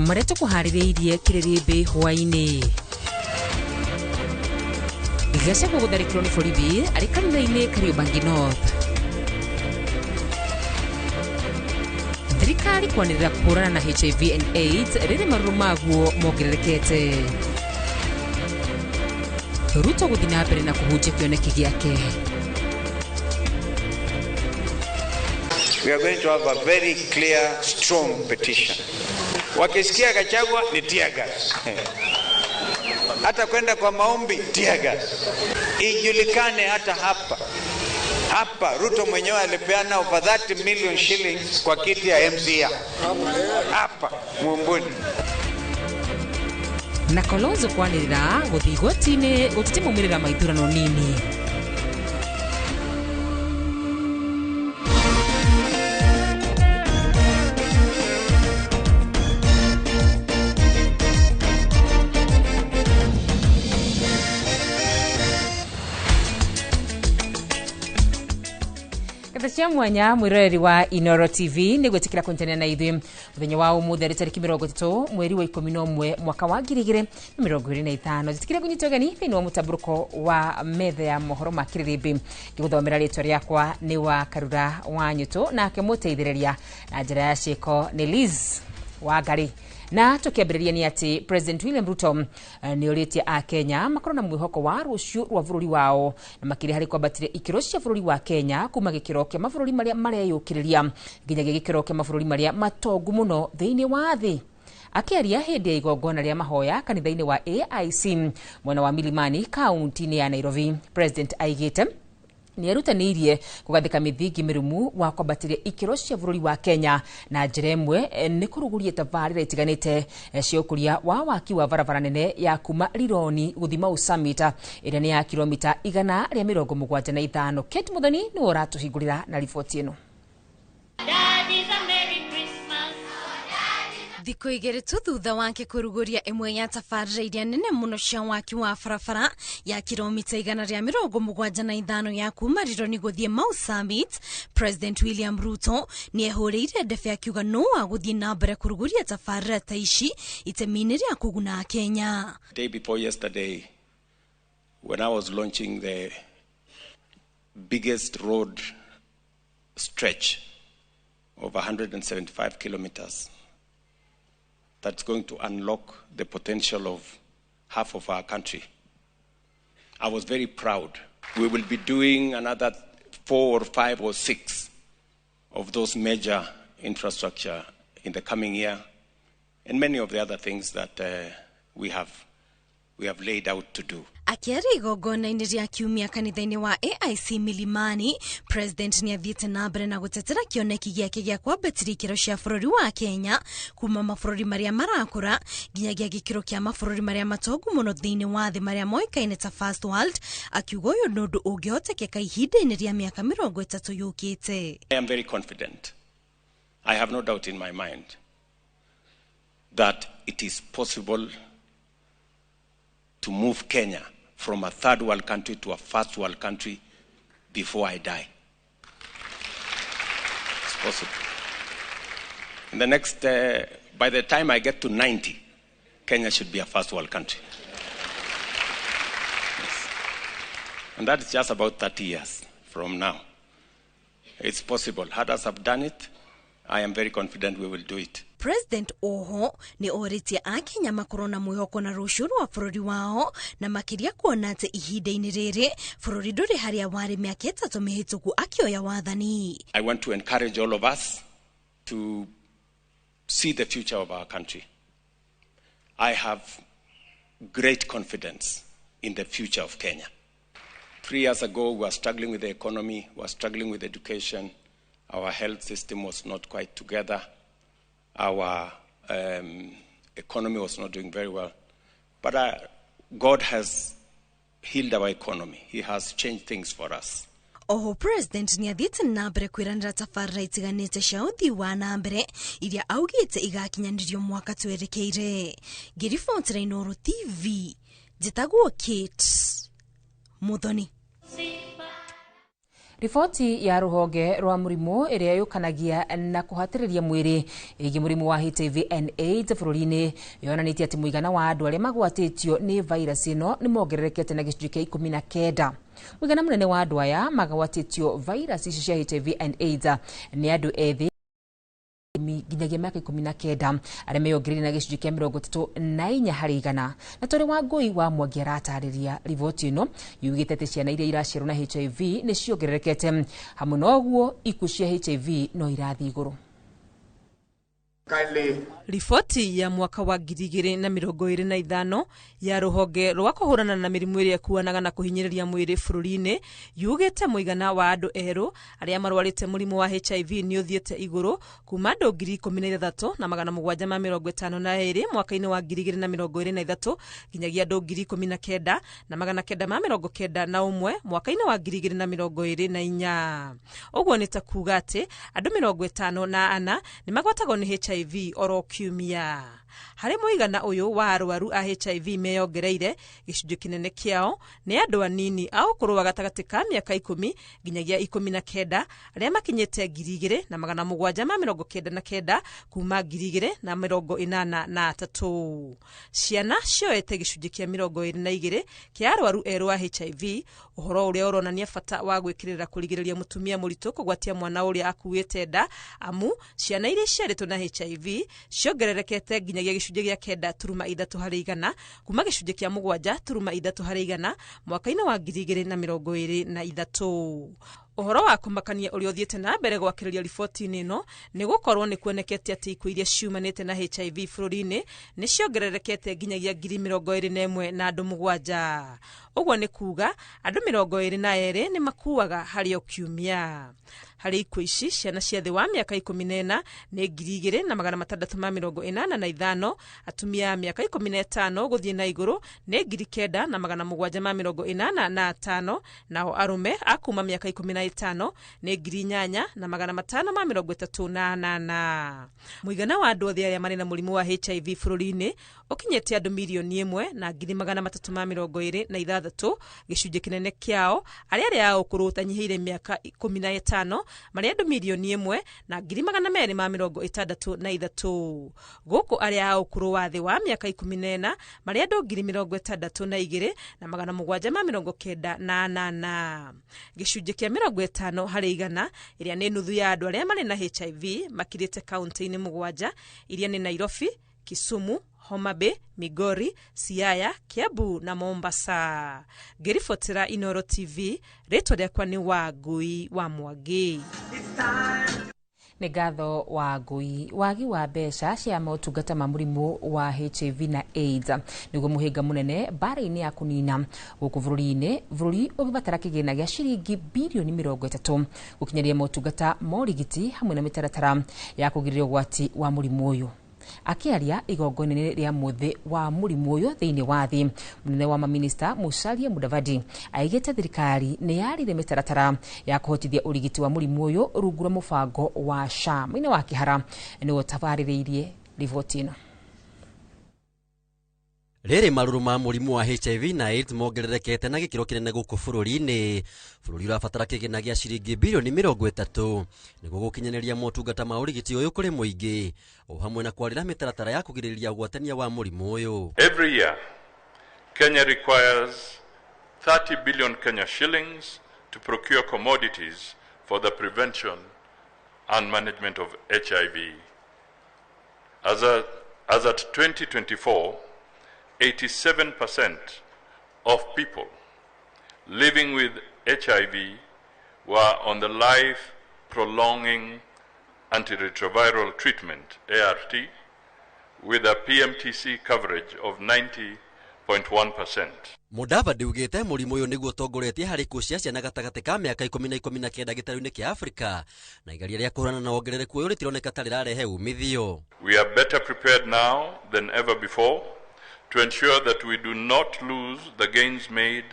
mareto kuhaririirie kiriribe hwaini Igashia kugutharikirwo ni borithi ari kanitha-ini Kariobangi North. Thirikari kwanirira kũhũrana na HIV and AIDS rĩrĩ marũrũ maguo mongererekete. Ruto gũthiĩ na mbere na kũhunjia kĩoneki gĩake. We are going to have a very clear, strong petition. Wakisikia Gachagua ni tear gas. Hata kwenda kwa maombi tear gas. Ijulikane hata hapa Ruto mwenyewe alipeana over 30 million shillings kwa kiti ya MCA. Hapa Mumbuni. Na Kalonzo kwanirira guthi igoti-ini gutitimumirira maithurano nini. Cia mwanya mwiroreri wa Inoro TV ni gwetikira kuntania na ithui muthenya wa umuthi tariki 30 mweri wa 11 mwaka wa 2025 zitikire kunyita gani thini wa mutaburuko wa metha ya mohoro makiriribi ngiguthomera ritwa riakwa ni wa Karura wa Nyuto na kemuteithiriria na njira ya ciiko ni Liz wa Gari. Na tukiambiriria ni ati President William Ruto ni oritie a Kenya makorwo na mwihoko wa rucio rwa bururi wao na makiri hari kwambatire ikiro cia bururi wa Kenya kuma gikiro kia mabũrũri maria yukiriria nginyagia gikiro kia mabũrũri maria matongu muno thiini wa thi. Akiaria hindi ya igongona ria mahoya kanitha-ini wa AIC mwena wa Milimani kaunti-ini ya Nairobi, President aigite ni erutanirie kugathika mithingi mirumu wa kwambatiria ikiro cia bururi wa Kenya na njira imwe ni kuruguria tabarira itiganite cia ukuria wa waki wa barabara nene ya kuma Rironi guthima usamita iria ni ya kilomita 175. Kate Muthoni ni uratuhingurira na riboti ino. Thiko igere tu thutha wake kuruguria imwe ya tabarira iria nene muno cia waki wa barabara ya kilomita 175 ya kuma Rironi guthie Mau Summit, President William Ruto ni ehuriire ndefe akiuga no aguthie na mbere kuruguria tabarira ta ici itemi-ini ria kuguna Kenya. Day before yesterday, when I was launching the biggest road stretch of 175 kilometers that's going to unlock the potential of half of our country, I was very proud. We will be doing another 4 or 5 or 6 of those major infrastructure in the coming year, and many of the other things that we have laid out to do. Akiari igongona-ini ria kiumia kanitha-ini wa AIC Milimani, President ni athiite na mbere na gutetera kioneki giake gia kwambatiria ikiro cia bururi wa Kenya kuma mabũrũri maria marakũra nginyagia gikiro kia mabũrũri maria matongu muno thiini wa thi maria moikaine ta first world, akiuga uyu ni undu ungihotekeka ihinda-ini ria miaka 30 yukite. I am very confident. I have no doubt in my mind that it is possible to move Kenya from a third world country to a first world country before I die. It's possible. In the next, by the time I get to 90, Kenya should be a first world country. Yes. And that's just about 30 years from now. It's possible. Others have done it. I am very confident we will do it. President oho ni oritie a Kenya makorwo na mwihoko na rucio rwa bururi wao na makiria kuona ati ihinda-ini riri bururi nduri haria wari miaka 3 mihituku akioya wathani. I want to encourage all of us to see the future of our country. I have great confidence in the future of Kenya. 3 years ago, we were struggling with the economy, we were struggling with education, our health system was not quite together. Our economy was not doing very well. But God has healed our economy. He has changed things for us. Oho President ni athiite na mbere kwiranira tabarira itiganite cia uthii wa na mbere iria augite igakinyanirio mwaka twerekeire. Ngiribotera Inoro TV, njitagwo Kate Muthoni. Riboti ya ruhonge rwa murimu iria yukanagia na kuhatiriria mwiri igi murimu wa HIV and AIDS bururi-ini yonanitie ati muigana wa andu aria magwatitio ni virus ino ni mongererekete na gicunji kia 19. Muigana munene wa andu aya magwatitio virus ici cia HIV and AIDS ni andu ethi ginyagia miaka 19 aria meyongereire na gicunji kia 34 harĩ igana. Na tore wa ngui wa Mwangi aratariria riboti ino yugite ati ciana iria iraciarwo na HIV ni ciongererekete, hamwe na ũguo ikuũ cia HIV no irathi igũrũ. Riboti ya mwaka wa 2025 ya ruhonge rwa kuhurana na mirimu iria kuanaga na kuhinyiriria mwiri bururi-ini yugite muigana wa andu eru aria marwarite murimu wa HIV ni uthiete iguru kuma andu 13,752 mwaka-ini wa 2023 nginyagia andu 19,991 mwaka-ini wa 2024. Uguo ni ta kuga ati andu 54 ni magwatagwo ni HIV oro kiumia. Hari muigana uyu wa arwaru a HIV meyongereire, gicunji kinene kiao ni andu anini a ukuru wa gatagati ka miaka 10 nginyagia 19 aria makinyite 2,799 kuma 2,083. Ciana cioete gicunji kia 22 kia arwaru eru a HIV, uhoro uria uronania bata wa gwikirira kurigiriria mutumia muritu kugwatia mwana uria akuite nda, amu ciana iria ciaritwo na HIV ciongererekete nginyagia gicunji gia 9.3 harĩ igana kuma gicunji kia 7.3 harĩ igana mwaka-ini wa 2023. Uhoro wa kumakania uria uthiete na mbere gwakiriria riboti-ini ino ni gukorwo ni kuonekete ati ikuũ iria ciumanite na HIV bururi-ini ni ciongererekete nginyagia 21 na andu 7. Uguo ni kuga andu 22 ni makuaga hari o kiumia. Hari ikuũ ici ciana cia thi wa miaka 14 ni 2,685, atumia miaka 15 guthie na iguru ni 9,785, nao arume akuma miaka 15 ni 8,538. Muigana wa andu othe aria mari na murimu wa HIV bururi-ini ukinyete andu milioni 1,326,000, gicunji kinene kiao aria a ukuru utanyihiire miaka 15 mari andu milioni 1,263. Guku aria a ukuru wa thi wa miaka 14 mari andu 62,798. Gicunji kia 50 harĩ igana iria ni nuthu ya andu aria mari na HIV makirite kaunti-ini 7 iria ni Nairobi, Kisumu, Homa Bay, Migori, Siaya, Kiambu na Mombasa. Ngiribotera Inooro TV, rĩtwa rĩakwa ni Wangui wa Mwangi. Nĩ ngatho wa ngui. Wagi wa mbeca cia motungata ma murimu wa HIV na AIDS niguo muhinga munene bara-ini ya kunina guku bururi-ini, bururi ugibatara kigina gia ciringi bilioni 30 gukinyaria motungata morigiti hamwe na mitaratara ya kugirĩrĩria ũgwati wa murimu uyu. Akiaria igongona-ini ria muthi wa murimu uyu thiini wa thi, munene wa maminista Musalia Mudavadi aigite thirikari ni yarire mitaratara ya kuhotithia urigiti wa murimu uyu rungu rwa mubango wa SHA. Mwene wa Kihara ni utabaririirie riboti ino. Rĩrĩ marũrũ ma mũrimũ wa HIV na AIDS mongererekete na gĩkĩro kĩnene gũkũ bũrũri-inĩ. Bũrũri ũrabatara kĩgĩna gĩa ciringi bilioni 30 nĩguo gũkinyanĩria motungata ma ũrigiti ũyũ kũrĩ mũingĩ, o hamwe na kwarĩra mĩtaratara ya kũgirĩrĩria ũgwatania wa mũrimũ ũyũ. Every year, Kenya requires 30 billion Kenya shillings to procure commodities for the prevention and management of HIV. As at 2024, 87% of people living with HIV were on the life-prolonging antiretroviral treatment, ART, with a PMTC coverage of 90.1%. Mudavadi ugite mũrimũ ũyũ nĩguo ũtongoretie harĩ ikuũ cia ciana gatagatĩ ka mĩaka 10 na 19 gĩtarũ-inĩ kĩa Afrika, na igeria rĩa kũhũrana na wongerereku ũyũ rĩtironeka ta rĩrarehe umithio. We are better prepared now than ever before to ensure that we do not lose the gains made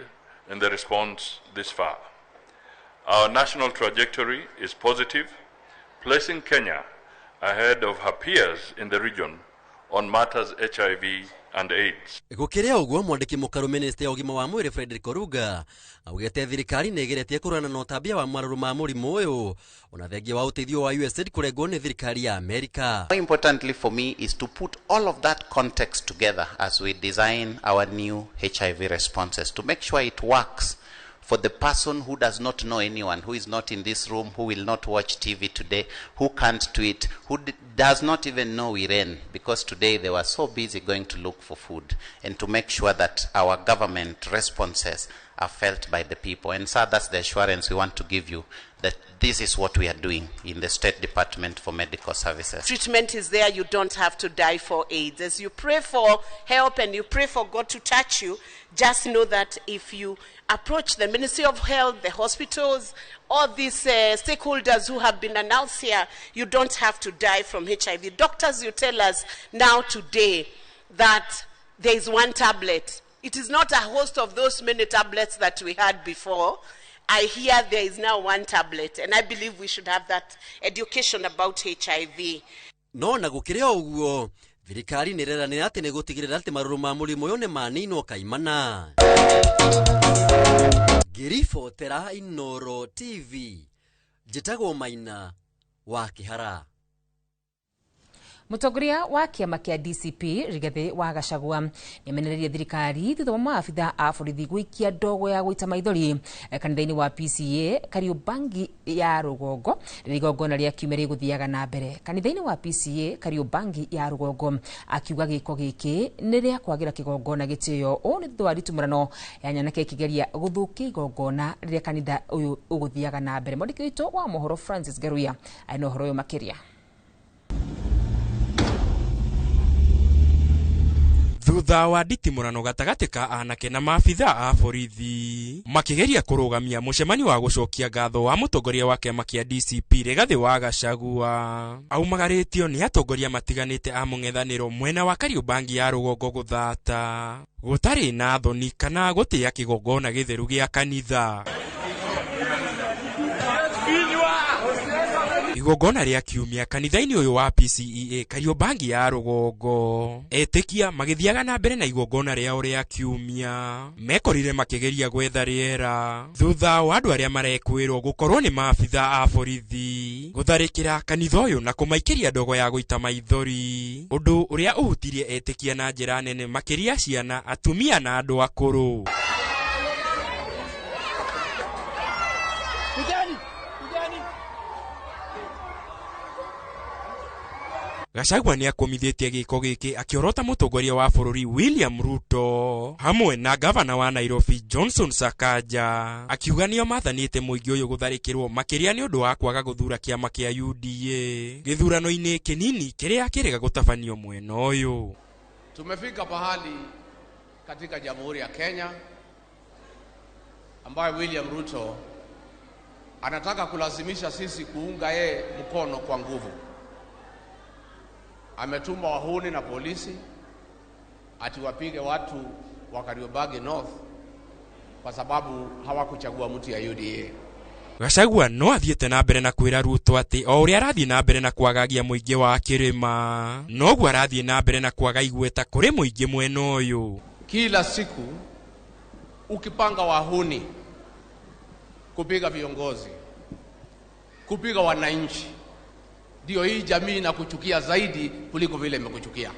in the response this far. Our national trajectory is positive, placing Kenya ahead of her peers in the region on matters HIV and AIDS. Gukiria uguo mwandiki mukaru minister ogima wa mwiri Frederick Oruga augete thirikari negeretie kurana na utambia wa maruru ma murimu uyu ona thengia wa uteithio wa USAID kuregwo ni thirikari ya America. More importantly for me is to put all of that context together as we design our new HIV responses to make sure it works for the person who does not know anyone, who is not in this room, who will not watch TV today, who can't tweet, who does not even know Irene, because today they were so busy going to look for food, and to make sure that our government responses are felt by the people. And so that's the assurance we want to give you, that this is what we are doing in the State Department for Medical Services. Treatment is there, you don't have to die for AIDS. As you pray for help and you pray for God to touch you, just know that if you approach the Ministry of Health, the hospitals, all these stakeholders who have been announced here, you don't have to die from HIV. Doctors, you tell us now today that there is one tablet. It is not a host of those many tablets that we had before. I hear there is now one tablet, and I believe we should have that education about HIV. No na gukiria uguo thirikari nireranira ati nigutigirira ati maruru ma murimu uyu ni manino kaimana. Girifotera Inoro TV Jitagwo Maina wa Kihara. Mutongoria wa kiama kia DCP Rigathi wa Gachagua niamenereria thirikari thutha wa maafitha a borithi gwikia ndogo ya guita maithori kanitha-ini wa PCA Kariobangi ya Rugongo rigongona ria kiumia guthiaga na mbere. Kanitha-ini wa PCA Kariobangi ya Rugongo akiuga giko giki ni ria kwagira kigongona gitio o ni thutha wa ritumurano ya nyanake kigeria guthukia igongona ria kanitha uyu uguthiaga na mbere. Mwandiki witũ wa mohoro Francis Garuya aina uhoro uyu makiria. Thutha wa nditimurano gatagati ka anake na maafitha a borithi makigeria kurugamia mucemanio wa gucokia ngatho wa mutongoria wa kiama kia DCP Rigathi wa Gachagua aumagaritio ni atongoria matiganite a mung'ethaniro mwena wa Kariobangi ya Rugongo guthata gutari na thoni kana gutia kigongona githeru gia kanitha. Igongona ria kiumia kanitha-ini uyu wa PCEA Kariobangi ya Rugongo etikia magithiaga na mbere na igongona riao ria kiumia mekorire makigeria gwetha riera thutha wa andu aria marekwirwo gukorwo ni maafitha a borithi gutharikira kanitha uyu na kumaikiria ndogo ya guita maithori, undu uria uhutirie etikia na njira nene makiria ciana, atumia na andu akuru. Gachagua ni akomithitie giko giki akiorota mutongoria wa bururi William Ruto hamwe na gavana wa Nairobi Johnson Sakaja akiuga nio mathanite muingi uyu gutharikirwo makiria ni undu wa kwaga guthura kiama kia UDA githurano-ini kinini kiria kirega gutabanio mwena uyu. Tumefika pahali katika Jamhuri ya Kenya ambayo William Ruto anataka kulazimisha sisi kuunga yeye mkono kwa nguvu. Ametuma wahuni na polisi ati wapige watu wa Kariobangi North kwa sababu hawakuchagua mtu ya UDA. Gachagua no athiete na mbere na kwira Ruto ati o uria arathie na mbere na kwagagia muingi wa kirima noguo arathie na mbere na kwaga igweta kuri muingi mwena uyu. Kila siku ukipanga wahuni kupiga viongozi, kupiga wananchi, ndio hii jamii na kuchukia zaidi kuliko vile imekuchukia.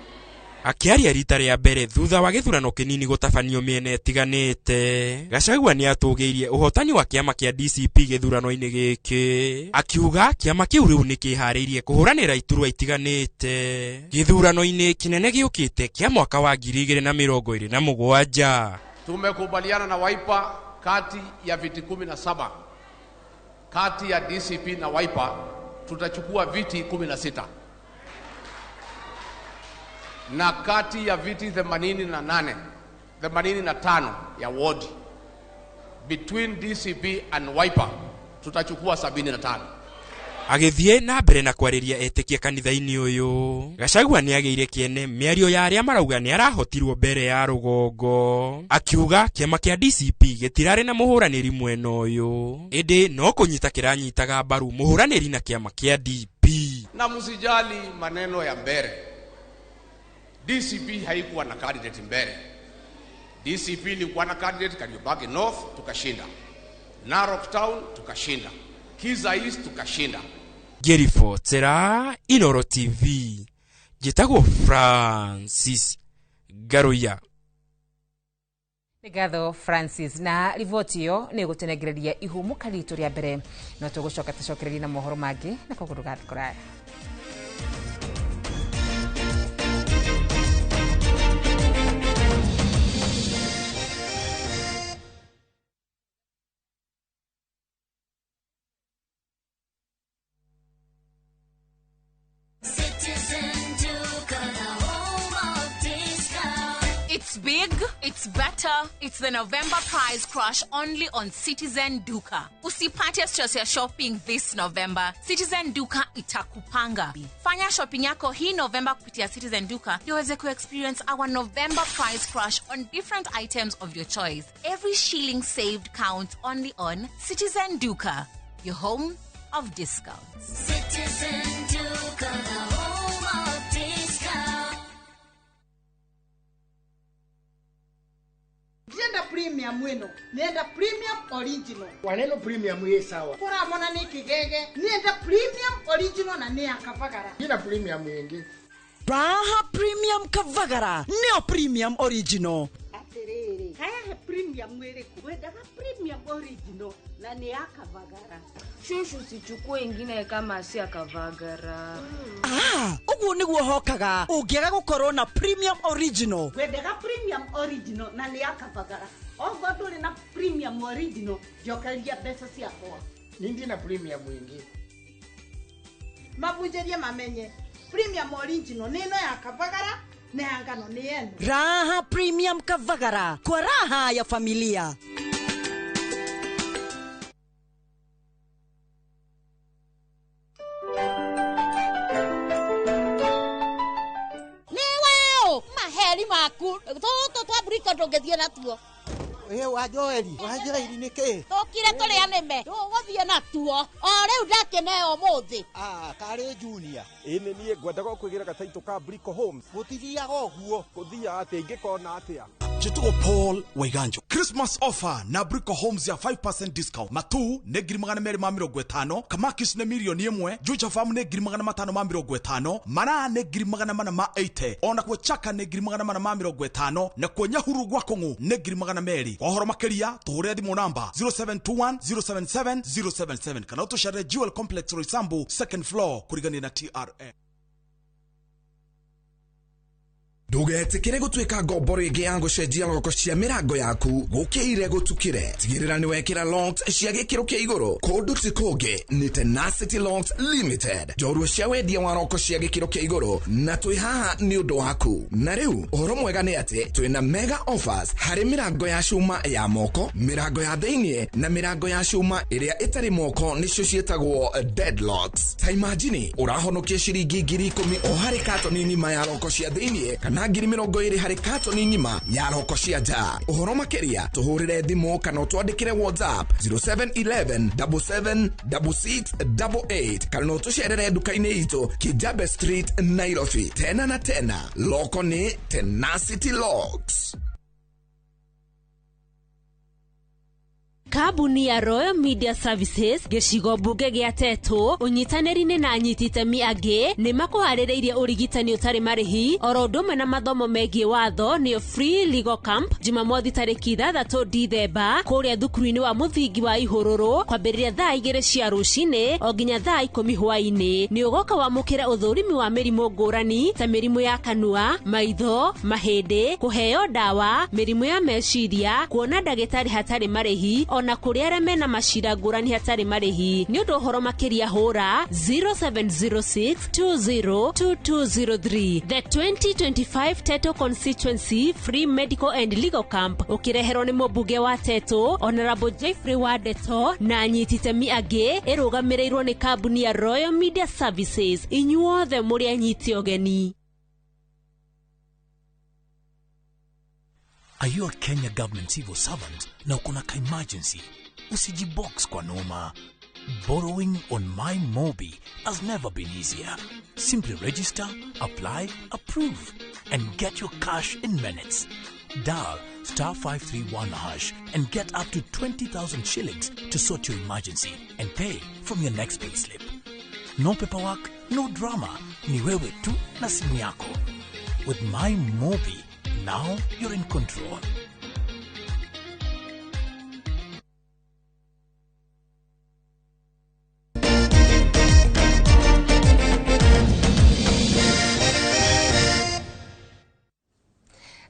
Akiaria rita ria mbere thutha wa githurano kinini gutabanio miene itiganite, Gachagua ni atugiirie uhotani wa kiama kia DCP githurano-ini giki akiuga kiama kiu riu ni kihariirie kuhuranira iturwa itiganite githurano-ini kinene giukite kia mwaka wa 2027. Tumekubaliana na Wiper kati ya viti 17 kati ya DCP na Wiper tutachukua viti 16, na kati ya viti 85 ya ward between DCP and Wiper tutachukua 75. Agithie na mbere na kwariria etikia kanitha-ini uyu, Gachagua ni ageire kiene miario ya aria marauga ni arahotirwo mbere ya Rugongo akiuga kiama kia DCP gitirari na muhuraniri mwena uyu indi no kunyita kiranyitaga mbaru muhuraniri na kiama kia DP. Na msijali maneno ya mbere, DCP haikuwa na candidate mbele. DCP ilikuwa na candidate Kariobangi North, tukashinda. Narok Town tukashinda. Kiza East tukashinda. Gerifotera Inoro TV. Jitago Francis Garoya. Ngatho Francis na riboti yo ni gutenegereria ihumu karito ria mbere no tugucoka tucokereria na mohoro mangi na kuguruga kuraya. It's big, it's better, it's the November prize crush only on Citizen Duka. Usipate stress ya shopping this November. Citizen Duka itakupanga. Fanya shopping yako hii November kupitia Citizen Duka uweze experience our November prize crush on different items of your choice. Every shilling saved counts only on Citizen Duka, your home of discounts. Citizen Duka, the home of discounts. Nienda premium wino, nienda premium original. Waneno premium ye sawa. Kura mona ni kigege, nienda premium original na ni akavagara. Ina premium yengi. Raha premium kavagara, neo premium original. Aterere, kaya he premium wele kuweda ka premium original na ni akavagara. Shushu sichukue ingine kama si akavagara. Ugu niguo hokaga, ugiaga gukorwo na premium original. Weda ka premium original na ni akavagara. Ogo na premium original, jokalia besa si akoa. Nindi na premium yengi. Mabujeria mamenye, premium original neno ya akavagara, na angano ni yenu. Raha premium kavagara, kwa raha ya familia. Maku to twaburika ndongethie natuo Wajoeli niki tokire tuli anime tuguthie natuo o riu ndakeneo muthi kari junior ine nie ngwendaga kwigira gataito ka Brico Homes gutithiaga oguo kuthia ati ingikona atia Jituo Paul Waiganjo. Christmas offer na Brico Homes ya 5% discount. Matu ne girimagana mere mamiro gwetano. Kamakis ne milioni yemwe. Juja famu ne girimagana matano mamiro gwetano. Mana ne girimagana mana ma 80. Ona kwe chaka ne girimagana mana mamiro gwetano. Na kwe nyahuru gwakongu ne girimagana meri. Kwa horo makeria, tuhure di monamba 0721 077 077. Kanauto share Jewel Complex Roysambu, second floor, kurigani na TRA. Ndugetikire gutwika ngombo ringi ya gucenjia loko cia mirango yaku gukire gutukire tigirira ni wekira longs cia gikiro kia iguru kundu tikoge ni Tenacity Longs Limited jorua cia wendia wa loko cia gikiro kia iguru na twi haha ni undu waku na riu uhoro mwega ni ati twina mega offers hari mirango ya cuma ya moko mirango ya theinie na mirango ya cuma iria itari moko nicio cietagwo deadlocks ta imagine urahonokia ciringi 10,000 o hari katoni nima ya loko cia theinie na ngiri 20 hari katoni ngima ya loko cia nja uhoro makeria tuhurire thimu kana utwandikire WhatsApp 0711 776688 kana utusherere duka-ini itu Kijabe Street Nairobi tena na tena loko ni Tenacity Locks. Kabuni ya Royal Media Services gicigo mbunge gia Tetu unyitaneri-ini na anyititemi angi ni makuharireirie urigitani utari marihi orodome na mathomo megie watho ni free legal camp Jumamothi tariki 3 Dithemba kuria thukuru-ini wa muthingi wa Ihururu kwambiriria thaa 2 cia rucini o nginya thaa 10 hwaini ni ugoka wamukira uthurimi wa mirimu ngurani ta mirimu ya kanua maitho mahindi kuheo dawa mirimu ya meciria kuona ndagitari hatari marihi ona kuri areme na mashira ngurani hatari marihi ni undu horo makiria hura 0706202203 the 2025 Teto constituency free medical and legal camp ukirehero ni mubunge wa Teto Honorable Jeffrey Wadeto na anyititemi angi irugamirirwo ni kabuni ya Royal Media Services inyuothe muri anyiti ogeni. Are you a Kenya government civil servant na uko na emergency? Usijibox kwa noma. Borrowing on MyMobi has never been easier. Simply register, apply, approve, and get your cash in minutes. Dial *531# and get up to 20,000 shillings to sort your emergency and pay from your next pay slip. No paperwork, no drama. Ni wewe tu na simu yako. With MyMobi, now you're in control.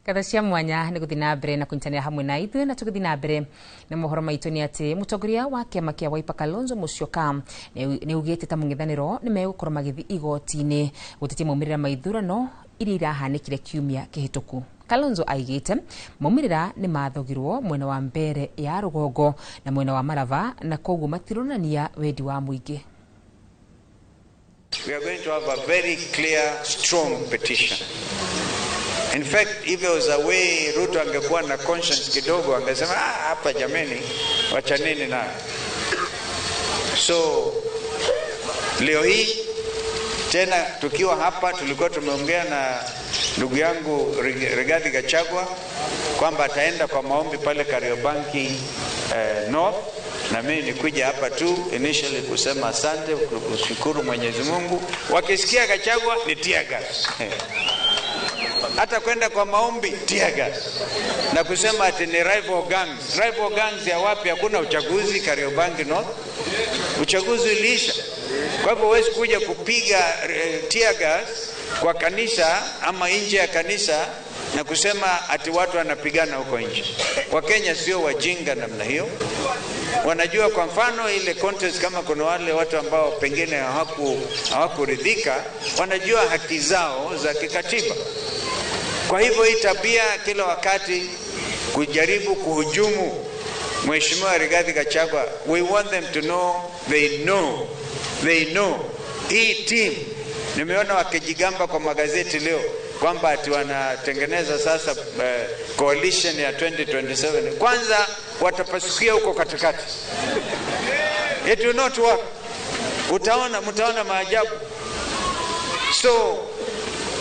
Katha cia mwanya nĩ gũthiĩ na mbere na kũnyitanĩra hamwe na ithuĩ na tũgĩthiĩ na mbere na mohoro maitũ nĩ atĩ mũtongoria wa kĩama kĩa Wiper Kalonzo Musyoka nĩ ugĩte ta mũng'ethanĩro nĩ megũkorwo magĩthiĩ igoti-inĩ gũtetia maumĩrĩra ma ithurano iria irahanĩkire kiumia kĩhĩtũku. Kalonzo aigĩte maumĩrĩra nĩ mathogirwo mwena wa mbere ya rũgongo na mwena wa Marava na koguo matironania wendi wa mũingĩ. We are going to have a very clear, strong petition. In fact, if there was a way Ruto angekuwa na conscience kidogo angesema hapa jameni wachaneni na. So leo hii tena tukiwa hapa tulikuwa tumeongea na ndugu yangu Rigathi Gachagua kwamba ataenda kwa maombi pale Kariobangi North, na mimi nikuja hapa tu initially kusema asante, kushukuru Mwenyezi Mungu. Wakisikia Gachagua ni tear gas. Hata kwenda kwa maombi tear gas. Na kusema ati ni rival gangs. Rival gangs ya wapi? Hakuna uchaguzi Kariobangi North. Uchaguzi uliisha. Kwa hivyo huwezi kuja kupiga tear gas kwa kanisa ama nje ya kanisa na kusema ati watu wanapigana huko nje. Wakenya sio wajinga namna hiyo. Wanajua kwa mfano ile contest, kama kuna wale watu ambao pengine hawakuridhika, wanajua haki zao za kikatiba. Kwa hivyo hii tabia kila wakati kujaribu kuhujumu Mheshimiwa Rigathi Gachagua, we want them to know they know. Hii team nimeona wakijigamba kwa magazeti leo kwamba ati wanatengeneza sasa coalition ya 2027. Kwanza watapasukia huko katikati. It will not work. Mtaona maajabu. So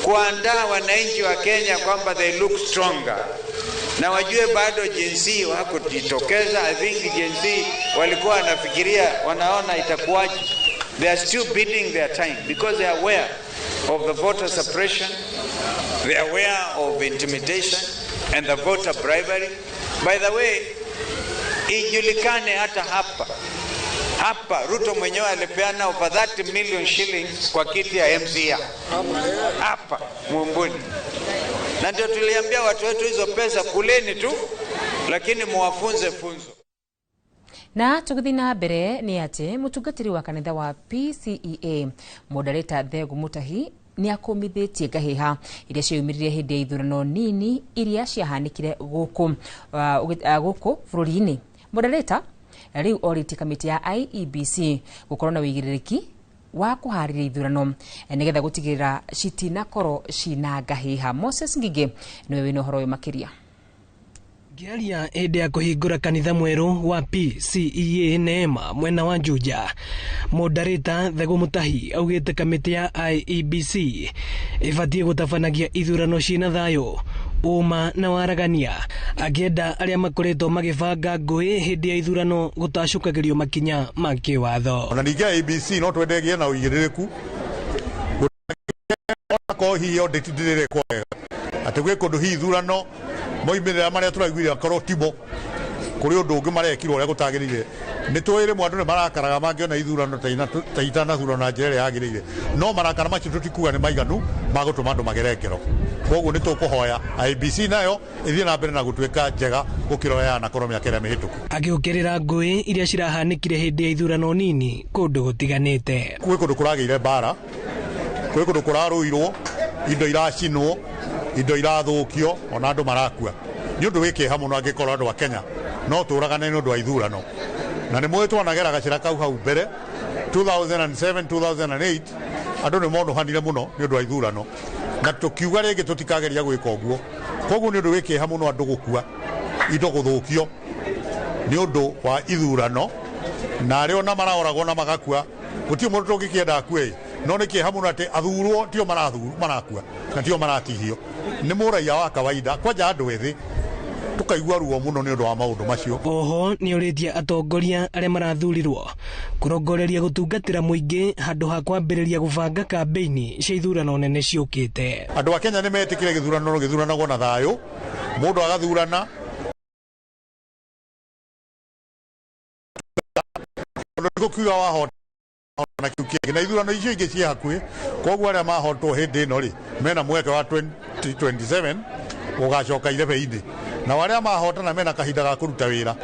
kuandaa wananchi wa Kenya kwamba they look stronger na wajue bado jinsi wako jitokeza. I think jinsi walikuwa wanafikiria, wanaona itakuwaje. They are still biding their time because they are aware of the voter suppression, they are aware of intimidation and the voter bribery. By the way, ijulikane hata hapa Ruto mwenyewe alipeana over 30 million shillings kwa kiti ya MCA hapa Mumbuni, na ndio tuliambia watu wetu hizo pesa kuleni tu, lakini muwafunze funzo. Na tũgĩthiĩ na mbere nĩ atĩ mũtungatĩri wa kanitha wa PCEA moderator Thegu Mutahi nĩ akũmithĩtie ngahĩha iria ciaumĩrire hĩndĩ ya ithurano nini iria ciahanĩkire gũkũ bũrũri-inĩ. Moderator rĩu orĩtie kamĩtĩ ya IEBC gũkorwo na wĩigĩrĩrĩki wa kũharĩria ithurano nĩgetha gũtigĩrĩra citinakorwo cina ngahĩha. Moses Ngige nĩwe wĩna ũhoro ũyũ makĩria. Ngiaria hĩndĩ ya kũhingũra kanitha mwerũ wa PCEA Neema mwena wa Juja, moderator Thegu Mutahi augĩte kamĩtĩ ya IEBC ĩbatiĩ gũtabanagia ithurano ciĩna thayũ, uma na waragania, akĩenda arĩa makoretwo magĩbanga ngũĩ hĩndĩ ya ithurano gũtacũkagĩrio makinya ma kĩwatho. Ona ningĩ IEBC no twendegie na ũigĩrĩrĩku ko hiyo ndĩtindĩrĩre kwega atĩ gwĩ kũndũ hi ithurano moimĩrĩra marĩa tũraiguire akorwo timo kũrĩ ũndũ ũngĩ marekirwo ũrĩa gũtagĩrĩire. Nĩ tũĩ rĩmwe andũ nĩ marakaraga mangĩona ithurano ta itanathurano na njĩra ĩrĩa yagĩrĩire, no marakara macio tũtikuga nĩ maiganu ma gũtũma andũ magere ngero. Koguo nĩ tũkũhoya IEBC nayo ĩthiĩ na mbere na gũtuĩka njega gũkĩra ya nakorwo mĩaka ĩrĩa mĩhĩtũku. Agĩũkĩrĩra ngũĩ iria cirahanĩkire hĩndĩ ya ithurano nini kũndũ gũtiganĩte. Gwĩ kũndũ kũragĩire mbara, gwĩ kũndũ kũrarũirwo, indo iracinwo, indo irathũkio, ona andũ marakua. Nĩ ũndũ wĩkĩha mũno angĩkorwo andũ a Kenya no tũragane nĩ ũndũ wa ithurano. Na nĩ mũĩ twanagera gacĩra kau hau mbere 2007 2008 andũ nĩ monuhanire mũno nĩ ũndũ wa ithurano, na tũkiuga rĩngĩ tũtikageria gwĩka ũguo. Koguo nĩ ũndũ wĩkĩha mũno andũ gũkua, indo gũthũkio nĩ ũndũ wa ithurano, na arĩa ona maraoragwo na magakua gũtirĩ mũndũ tũngĩkĩenda akue no nĩ kĩeha mũno atĩ athurwo tio marakua na tio maratihio nĩ mũraia wa kawaida kwanja andũ ethĩ tukaigua ruo muno nĩ ũndũ wa maũndũ macio. Oho nĩ ũrĩtie atongoria arĩa marathurirwo kũrongoreria gũtungatĩra mũingĩ handũ ha kwambĩrĩria gũbanga kambeini cia ithurano nene ciũkĩte. Andũ a Kenya nĩ metĩkire gĩthuranagwo na thayũ, mũndũ agathurana gũkiuga wahota na kiukia na ithurano icio ingĩ cia hakuhĩ, koguo arĩa mahotwo hĩndĩ ĩno rĩ mena mweke wa 2027 ũgacoka irebe-inĩ na warĩa mahotana mena kahinda ga kũruta wĩra.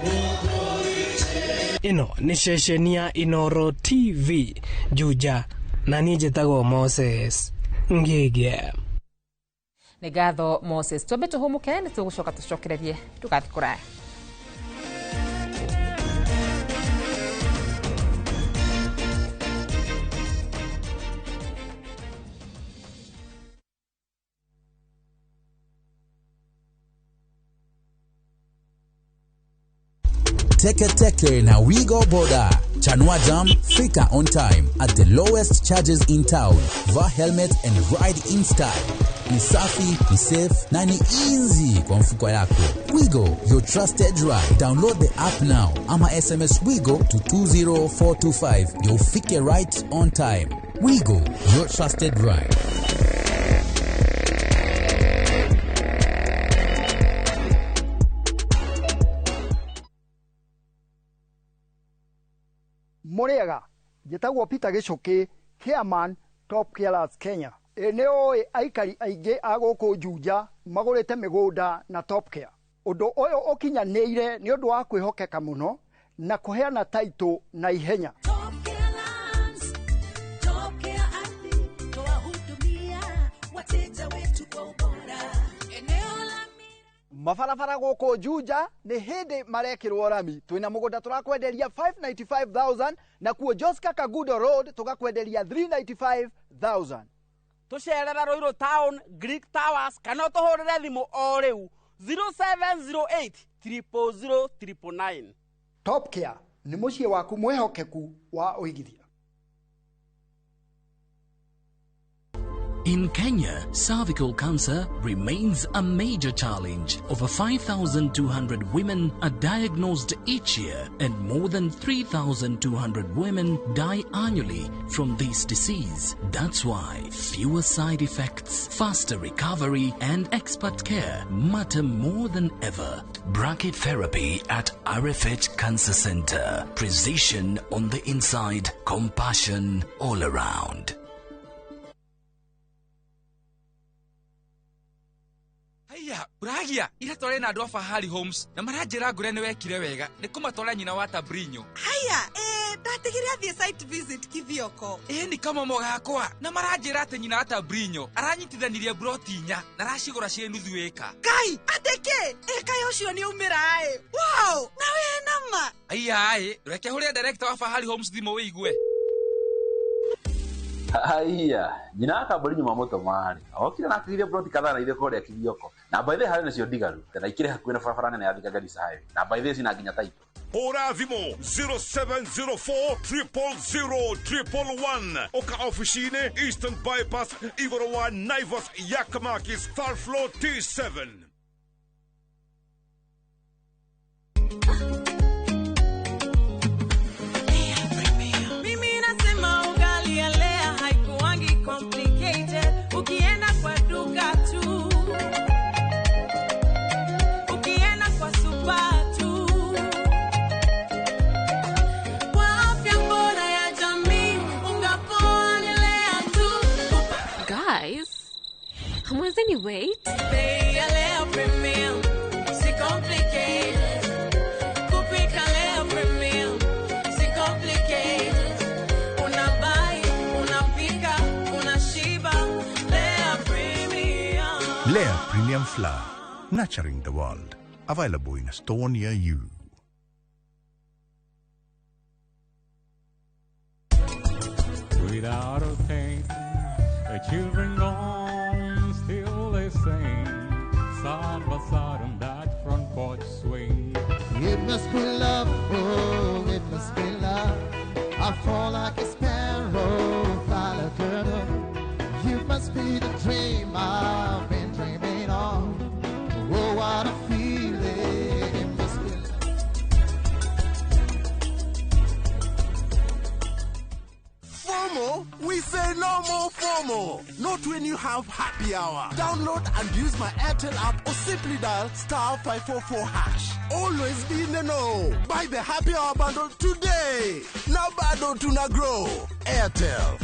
Ĩno nĩ ceceni ya Inoro TV Juja na niĩ njĩtagwo Moses Ngĩgĩa. Nĩ ngatho Moses, twambe tũhũmũke nĩ tũgũcoka tũcokererie tũgathi kũraya. Teke na we go border. Chanua Jam, fika on time at the lowest charges in town. Va helmet and ride in style. Ni safi, ni safe, na ni easy kwa mfuko yako. Wigo, your trusted ride. Download the app now. Ama SMS Wigo to 20425. You'll fike right on time. Wigo, your trusted ride. Muriega, njĩtagwo Peter Gĩcũkĩ, Chairman Top Carers Kenya. Nĩ oĩ aikari aingĩ a gũkũ Juja magũrĩte mĩgũnda na Top Care. Ũndũ ũyũ ũkinyanĩire nĩ ũndũ wa kwĩhokeka mũno na kũheana taitũ na ihenya. Mabarabara gũkũ Juja nĩ hĩndĩ marekĩrwo rami. Twĩna mũgũnda tũrakwenderia 595,000 na kuo Joska Kagudo Road tũgakwenderia 395,000. Tũcerera Ruiru Town, Greek Towers kana tũhũrĩre thimũ o rĩu 0708 000 999. Top Care nĩ mũciĩ waku mwĩhokeku wa ũigithia. In Kenya, cervical cancer remains a major challenge. Over 5,200 women are diagnosed each year, and more than 3,200 women die annually from this disease. That's why fewer side effects, faster recovery, and expert care matter more than ever. Bracket therapy at RFH Cancer Center. Precision on the inside, compassion all around. Haya, uragia ira tore na andũ a Fahari Homes na maranjĩra ngũre nĩ wekire wega nĩ kũmatwara nyina wa Tabrinyo. Haya, ndatigire athiĩ site visit Kithioko. Ni kama mogakwa na maranjĩra atĩ nyina wa Tabrinyo aranyitithanirie broti 4 na aracigũra ciĩ nuthu ĩka. Kai, ateke, ĩka ũcio nĩ umĩra Wow, na we nama. Haya, reke hũrĩa director wa Fahari Homes thimũ wĩigue. Haya, nyina wa Tabrinyo mamoto mari. Okire na akire broti kadhaa na ile kore Kithioko. Na by the way nacio ndigaru. Tena ikire hakuhĩ na barabara nene ya Thika Garissa Highway. Na by the way sina nginya taito. Hora thimo 0704 000 111. Oka officine Eastern Bypass Ivorowa Naivas Yakamakis Third Floor T7. Ukienda kwa duka tu, ukienda kwa super tu, kwa afya bora ya jamii ungaponelea tu. Guys, hamwezeni wait? Bei ya leo premium, si complicated. Kupika leo premium, si complicated. Unabai, unapika, unashiba. Lea Premium Flour, nurturing the world. Available in a store near you. Without a thing, the children gone, still they sing, side by side on that front porch swing. It must be love, oh, it must be love. I fall like a sparrow, fly like a dove. You must be the dream I've been dreaming of. Oh, what a feeling it must be. FOMO? We say no more FOMO. Not when you have happy hour. Download and use my Airtel app or simply dial *544#. Always be in the know. Buy the happy hour bundle today. Now bado tuna grow. Airtel.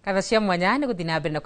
Kadha cia mwanya nĩ gũthiĩ na mbere na